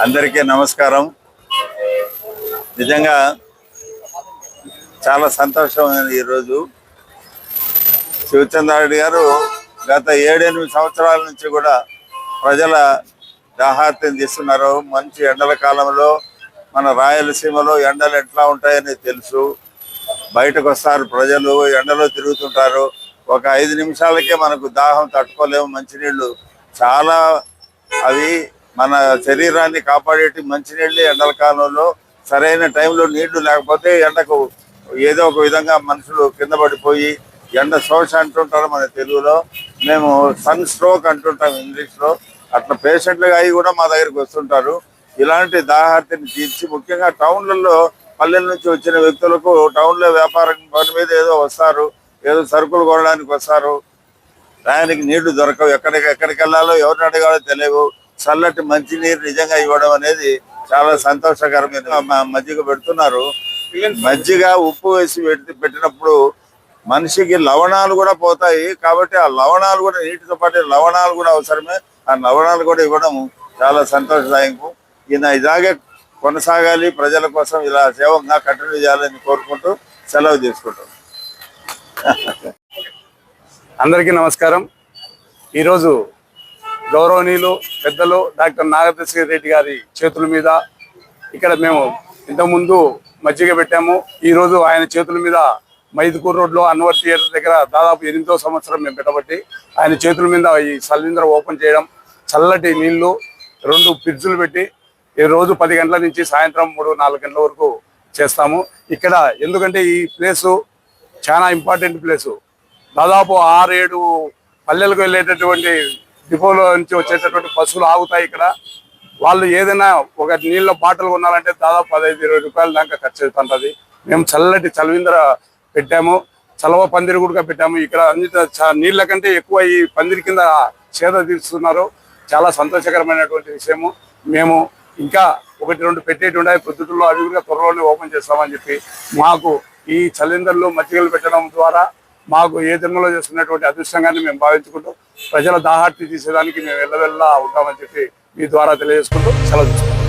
అందరికీ నమస్కారం. నిజంగా చాలా సంతోషమైన ఈరోజు శివచంద్రారెడ్డి గారు గత 7-8 సంవత్సరాల నుంచి కూడా ప్రజల దాహార్తిని తీస్తున్నారు. మంచి ఎండల కాలంలో మన రాయలసీమలో ఎండలు ఎట్లా ఉంటాయని తెలుసు. బయటకు వస్తారు ప్రజలు, ఎండలో తిరుగుతుంటారు. ఒక 5 నిమిషాలకే మనకు దాహం తట్టుకోలేము. మంచినీళ్ళు చాలా అవి మన శరీరాన్ని కాపాడేటి మంచినీళ్ళు. ఎండల కాలంలో సరైన టైంలో నీళ్లు లేకపోతే ఎండకు ఏదో ఒక విధంగా మనుషులు కింద పడిపోయి ఎండ శోష అంటుంటారు మన తెలుగులో, మేము సన్ స్ట్రోక్ అంటుంటాం ఇంగ్లీష్లో. అట్లా పేషెంట్లుగా అవి కూడా మా దగ్గరికి వస్తుంటారు. ఇలాంటి దాహార్తిని తీర్చి ముఖ్యంగా టౌన్లలో పల్లెల నుంచి వచ్చిన వ్యక్తులకు టౌన్లో వ్యాపారం పని మీద ఏదో వస్తారు, ఏదో సరుకులు కొనడానికి వస్తారు. టయానికి నీళ్లు దొరకవు, ఎక్కడికి వెళ్ళాలో ఎవరిని అడగాలో తెలియవు. చల్లటి మంచినీరు నిజంగా ఇవ్వడం అనేది చాలా సంతోషకరమైన. మజ్జిగ పెడుతున్నారు. మజ్జిగ ఉప్పు వేసి పెట్టినప్పుడు మనిషికి లవణాలు కూడా పోతాయి. కాబట్టి ఆ లవణాలు కూడా, నీటితో పాటు లవణాలు కూడా అవసరమే. ఆ లవణాలు కూడా ఇవ్వడం చాలా సంతోషదాయకం. ఈయన ఇలాగే కొనసాగాలి, ప్రజల కోసం ఇలా సేవంగా కంటిన్యూ చేయాలని కోరుకుంటూ సెలవు తీసుకుంటాం. అందరికీ నమస్కారం. ఈరోజు గౌరవనీయులు పెద్దలు డాక్టర్ నాగదర్శి రెడ్డి గారి చేతుల మీద ఇక్కడ మేము ఇంతకుముందు మజ్జిగ పెట్టాము. ఈరోజు ఆయన చేతుల మీద మైదుకూరు రోడ్లో అన్వర్ థియేటర్ దగ్గర దాదాపు 8వ సంవత్సరం మేము పెట్టబట్టి ఆయన చేతుల మీద ఈ సలింద్ర ఓపెన్ చేయడం, చల్లటి నీళ్లు 2 ఫ్రిడ్జులు పెట్టి ఈ రోజు 10 గంటల నుంచి సాయంత్రం 3-4 గంటల వరకు చేస్తాము ఇక్కడ. ఎందుకంటే ఈ ప్లేసు చాలా ఇంపార్టెంట్ ప్లేసు. దాదాపు 6-7 పల్లెలకు వెళ్ళేటటువంటి డిపోలో నుంచి వచ్చేటటువంటి బస్సులు ఆగుతాయి ఇక్కడ. వాళ్ళు ఏదైనా ఒక నీళ్ళ బాటిల్ కొనాలంటే దాదాపు 15-20 రూపాయల దాకా ఖర్చు అవుతుంటుంది. మేము చల్లటి చలవిందర పెట్టాము, చలవ పందిరి కూడా పెట్టాము. ఇక్కడ నీళ్ళ కంటే ఎక్కువ ఈ పందిరి కింద చేద తీస్తున్నారు. చాలా సంతోషకరమైనటువంటి విషయము. మేము ఇంకా 1-2 పెట్టేటువంటి పొద్దుటలో అవి కూడా త్వరలోనే ఓపెన్ చేస్తామని చెప్పి, మాకు ఈ చలిందర్లు మజ్జిగలు పెట్టడం ద్వారా మాకు ఏ జన్మలో చేస్తున్నటువంటి అదృష్టంగాన్ని మేము భావించుకుంటూ ప్రజల దాహార్తి తీసేదానికి మేము వెళ్ళవెళ్ళా ఉంటామని చెప్పి మీ ద్వారా తెలియజేసుకుంటూ సెలవు తీసుకుంటాం.